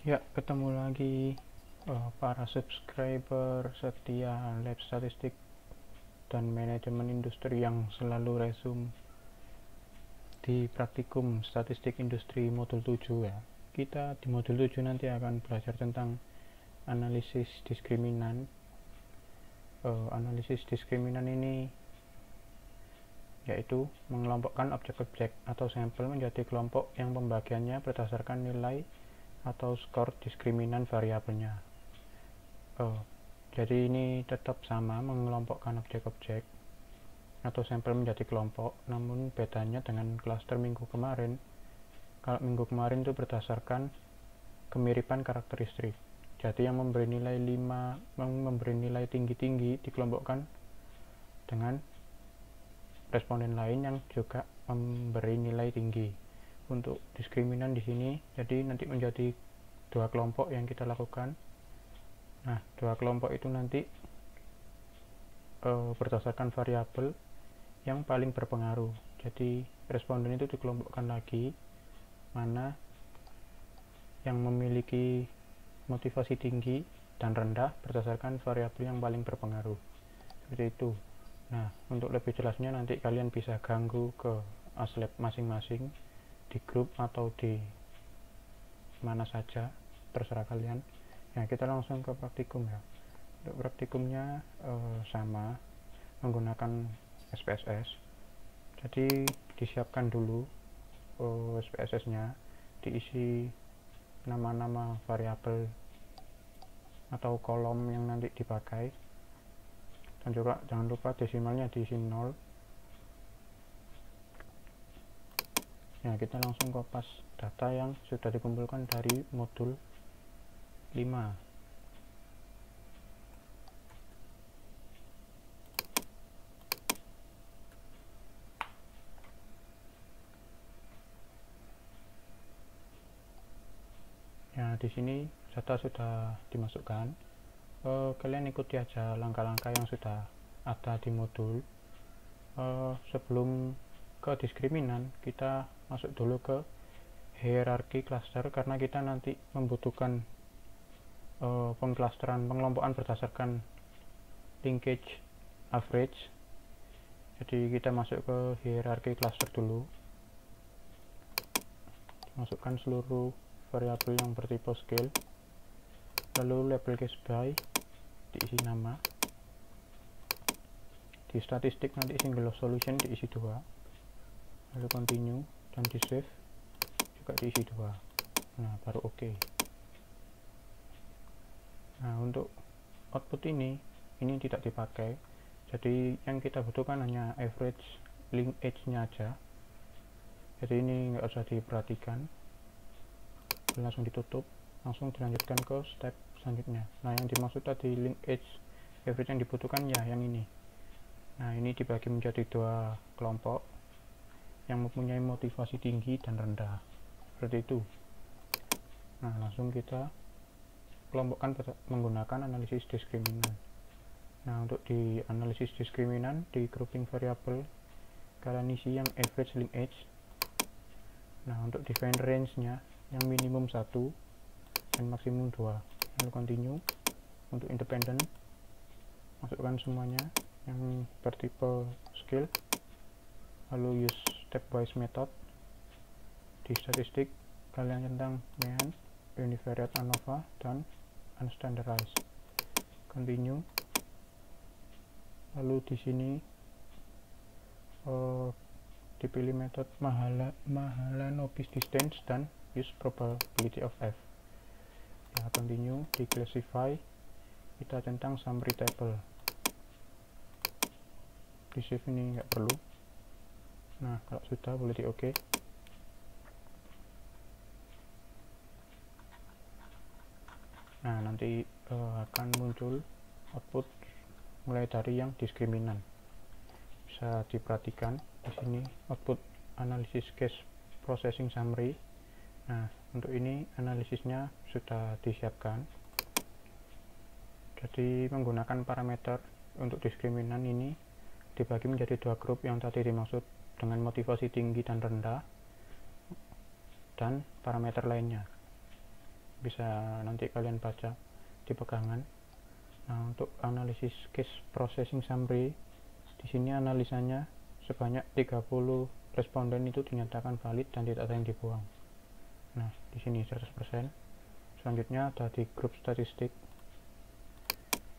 Ya, ketemu lagi para subscriber setia Lab Statistik dan Manajemen Industri yang selalu resume di praktikum Statistik Industri modul 7 ya. Kita di modul 7 nanti akan belajar tentang analisis diskriminan. Analisis diskriminan ini yaitu mengelompokkan objek-objek atau sampel menjadi kelompok yang pembagiannya berdasarkan nilai atau skor diskriminan variabelnya. Jadi ini tetap sama, mengelompokkan objek-objek atau sampel menjadi kelompok, namun bedanya dengan klaster minggu kemarin. Kalau minggu kemarin itu berdasarkan kemiripan karakteristik. Jadi yang memberi nilai 5, memberi nilai tinggi-tinggi dikelompokkan dengan responden lain yang juga memberi nilai tinggi. Untuk diskriminan di sini, jadi nanti menjadi dua kelompok yang kita lakukan. Nah, dua kelompok itu nanti berdasarkan variabel yang paling berpengaruh. Jadi responden itu dikelompokkan lagi, mana yang memiliki motivasi tinggi dan rendah berdasarkan variabel yang paling berpengaruh. Seperti itu. Nah, untuk lebih jelasnya nanti kalian bisa ganggu ke aslab masing-masing di grup atau di mana saja, terserah kalian. Ya, kita langsung ke praktikum ya. Untuk praktikumnya sama, menggunakan SPSS. Jadi disiapkan dulu SPSS-nya, diisi nama-nama variabel atau kolom yang nanti dipakai, dan juga jangan lupa desimalnya diisi 0. Ya, kita langsung kopas data yang sudah dikumpulkan dari modul 5. Ya, di sini data sudah dimasukkan. Kalian ikuti aja langkah-langkah yang sudah ada di modul. Sebelum ke diskriminan, kita masuk dulu ke hierarki cluster karena kita nanti membutuhkan pengklasteran, pengelompokan berdasarkan linkage average. Jadi kita masuk ke hierarki cluster dulu, masukkan seluruh variabel yang bertipe scale, lalu label case by, diisi nama. Di statistik nanti single solution diisi 2, lalu continue dan di save juga diisi 2. Nah, baru oke. Nah, untuk output ini tidak dipakai, jadi yang kita butuhkan hanya average link edge nya aja, jadi ini nggak usah diperhatikan, langsung ditutup, langsung dilanjutkan ke step selanjutnya. Nah, yang dimaksud tadi link edge average yang dibutuhkan ya yang ini. Nah, ini dibagi menjadi dua kelompok yang mempunyai motivasi tinggi dan rendah, seperti itu. Nah, langsung kita kelompokkan menggunakan analisis diskriminan. Nah, untuk di analisis diskriminan, di grouping variabel kalian isi yang average link edge. Nah, untuk define range nya yang minimum 1 dan maksimum 2, lalu continue. Untuk independent, masukkan semuanya yang bertipe scale, lalu use stepwise method. Di statistik kalian centang mean, univariate ANOVA, dan unstandardized. Continue. Lalu di sini dipilih metode Mahalanobis distance dan use probability of F. Ya, continue. Di classify kita centang summary table. Di save ini nggak perlu. Nah, kalau sudah boleh di OK. Nah, nanti akan muncul output mulai dari yang diskriminan. Bisa diperhatikan di sini output analisis case processing summary. Nah, untuk ini analisisnya sudah disiapkan. Jadi menggunakan parameter untuk diskriminan ini dibagi menjadi dua grup yang tadi dimaksud dengan motivasi tinggi dan rendah, dan parameter lainnya. bisa nanti kalian baca di pegangan. Nah, untuk analisis case processing summary, di sini analisanya sebanyak 30 responden itu dinyatakan valid dan tidak ada yang dibuang. Nah, di sini 100%. Selanjutnya ada di grup statistik.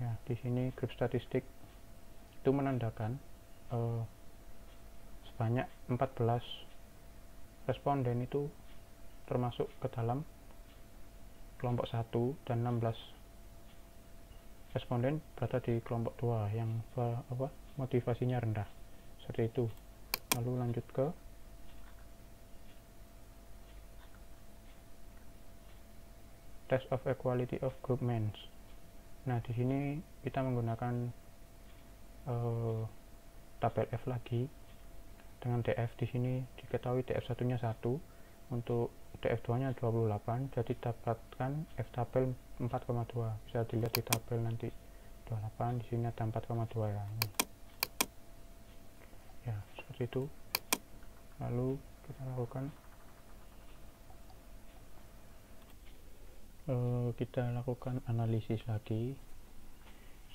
Ya, di sini grup statistik itu menandakan sebanyak 14 responden itu termasuk ke dalam kelompok 1 dan 16 responden berada di kelompok 2 yang motivasinya rendah. Seperti itu. Lalu lanjut ke test of equality of group means. Nah, di sini kita menggunakan tabel F lagi dengan DF. Di sini diketahui DF satunya 1, untuk DF 2 nya 28, jadi dapatkan F tabel 4,2. Bisa dilihat di tabel nanti 28, di sini ada 4,2 ya. Ini. Ya, seperti itu. Lalu kita lakukan analisis lagi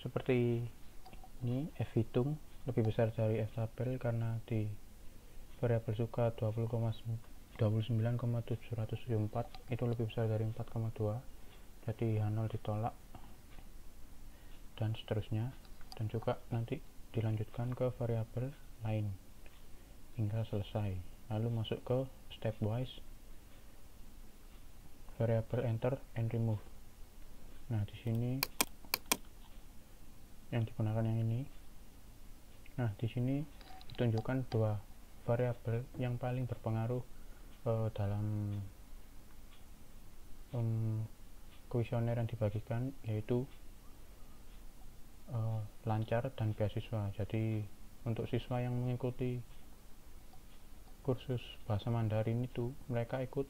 seperti ini. F hitung lebih besar dari F tabel karena di variabel suka 29,774 itu lebih besar dari 4,2, jadi H0 ditolak dan seterusnya, dan juga nanti dilanjutkan ke variabel lain hingga selesai. Lalu masuk ke stepwise variabel enter and remove. Nah, di sini yang digunakan yang ini. Nah, di sini ditunjukkan dua variabel yang paling berpengaruh dalam kuesioner yang dibagikan, yaitu lancar dan beasiswa. Jadi untuk siswa yang mengikuti kursus bahasa Mandarin itu, mereka ikut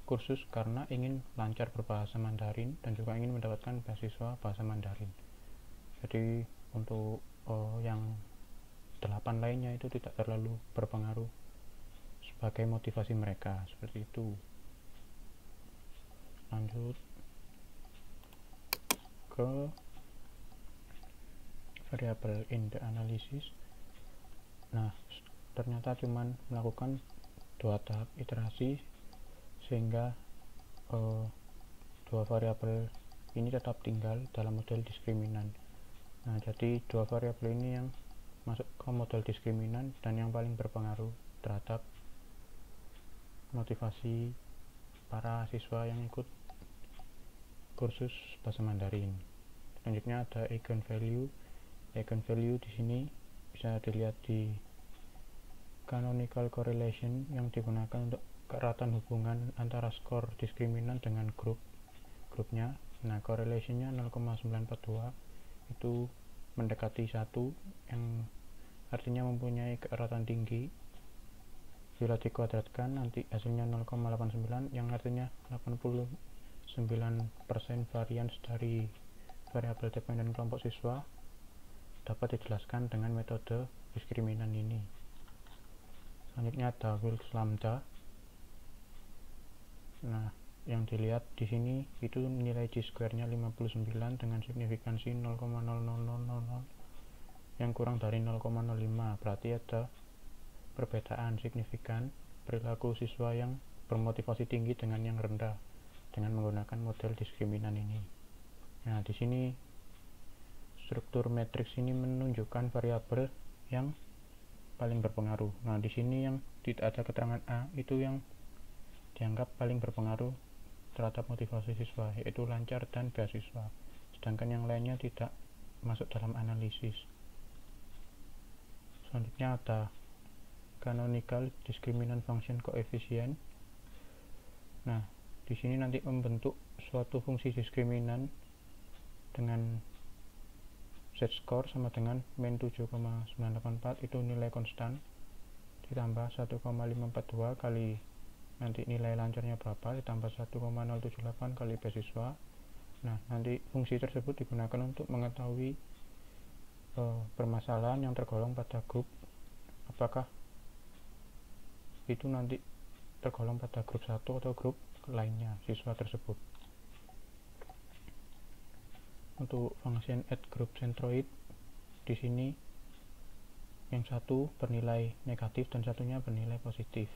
kursus karena ingin lancar berbahasa Mandarin dan juga ingin mendapatkan beasiswa bahasa Mandarin. Jadi untuk yang 8 lainnya itu tidak terlalu berpengaruh sebagai motivasi mereka, seperti itu. Lanjut ke variabel in the analysis. Nah, ternyata cuman melakukan 2 tahap iterasi sehingga 2 variabel ini tetap tinggal dalam model diskriminan. Nah, jadi 2 variabel ini yang masuk ke model diskriminan dan yang paling berpengaruh terhadap motivasi para siswa yang ikut kursus bahasa Mandarin. Selanjutnya ada eigenvalue. Eigenvalue di sini bisa dilihat di canonical correlation yang digunakan untuk keratan hubungan antara skor diskriminan dengan grupnya. Nah, correlationnya 0,942 itu mendekati 1, yang artinya mempunyai keeratan tinggi. Bila dikuadratkan nanti hasilnya 0,89, yang artinya 89% varians dari variabel dependen kelompok siswa dapat dijelaskan dengan metode diskriminan ini. Selanjutnya ada Wilks lambda. Nah, yang dilihat di sini itu nilai G-square-nya 59 dengan signifikansi 0,0000 yang kurang dari 0,05. Berarti ada perbedaan signifikan perilaku siswa yang bermotivasi tinggi dengan yang rendah dengan menggunakan model diskriminan ini. Nah, di sini struktur matriks ini menunjukkan variabel yang paling berpengaruh. Nah, di sini yang tidak ada keterangan A itu yang dianggap paling berpengaruh terhadap motivasi siswa, yaitu lancar dan beasiswa, sedangkan yang lainnya tidak masuk dalam analisis. Selanjutnya ada canonical discriminant function coefficient. Nah, di sini nanti membentuk suatu fungsi diskriminan dengan z-score sama dengan min 7,984, itu nilai konstan, ditambah 1,542 kali nanti nilai lancarnya berapa, ditambah 1,078 kali beasiswa. Nah, nanti fungsi tersebut digunakan untuk mengetahui permasalahan yang tergolong pada grup, apakah itu nanti tergolong pada grup 1 atau grup lainnya siswa tersebut. Untuk function add group centroid, di sini yang satu bernilai negatif dan satunya bernilai positif.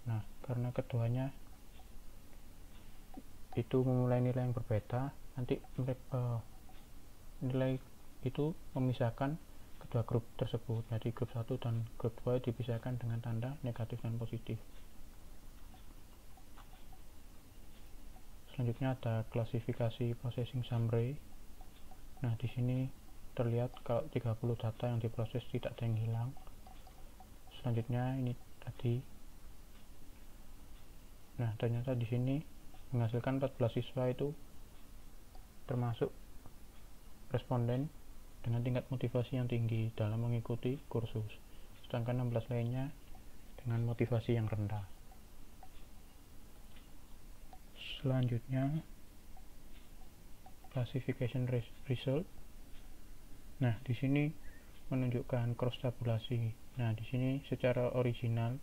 Nah, karena keduanya itu memulai nilai yang berbeda, nanti nilai itu memisahkan kedua grup tersebut. Jadi grup 1 dan grup 2 dipisahkan dengan tanda negatif dan positif. Selanjutnya ada klasifikasi processing summary. Nah, di sini terlihat kalau 30 data yang diproses tidak ada yang hilang. Selanjutnya ini tadi. Nah, ternyata di sini menghasilkan 14 siswa itu termasuk responden dengan tingkat motivasi yang tinggi dalam mengikuti kursus, sedangkan 16 lainnya dengan motivasi yang rendah. Selanjutnya classification result. Nah, di sini menunjukkan cross tabulasi. Nah, di sini secara original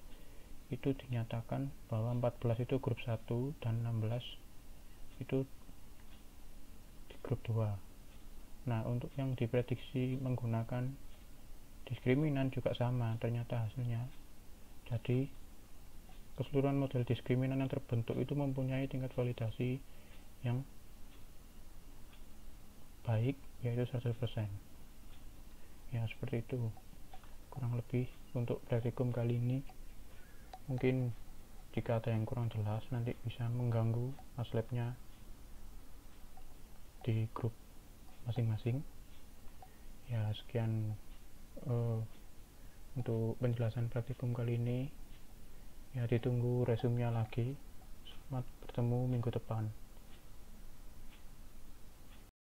itu dinyatakan bahwa 14 itu grup 1 dan 16 itu di grup 2. Nah, untuk yang diprediksi menggunakan diskriminan juga sama ternyata hasilnya. Jadi keseluruhan model diskriminan yang terbentuk itu mempunyai tingkat validasi yang baik, yaitu 100%. Ya, seperti itu kurang lebih untuk praktikum kali ini. Mungkin jika ada yang kurang jelas nanti bisa mengganggu maslabnya di grup masing-masing. Ya, sekian untuk penjelasan praktikum kali ini. Ya, ditunggu resumenya lagi. Selamat bertemu minggu depan.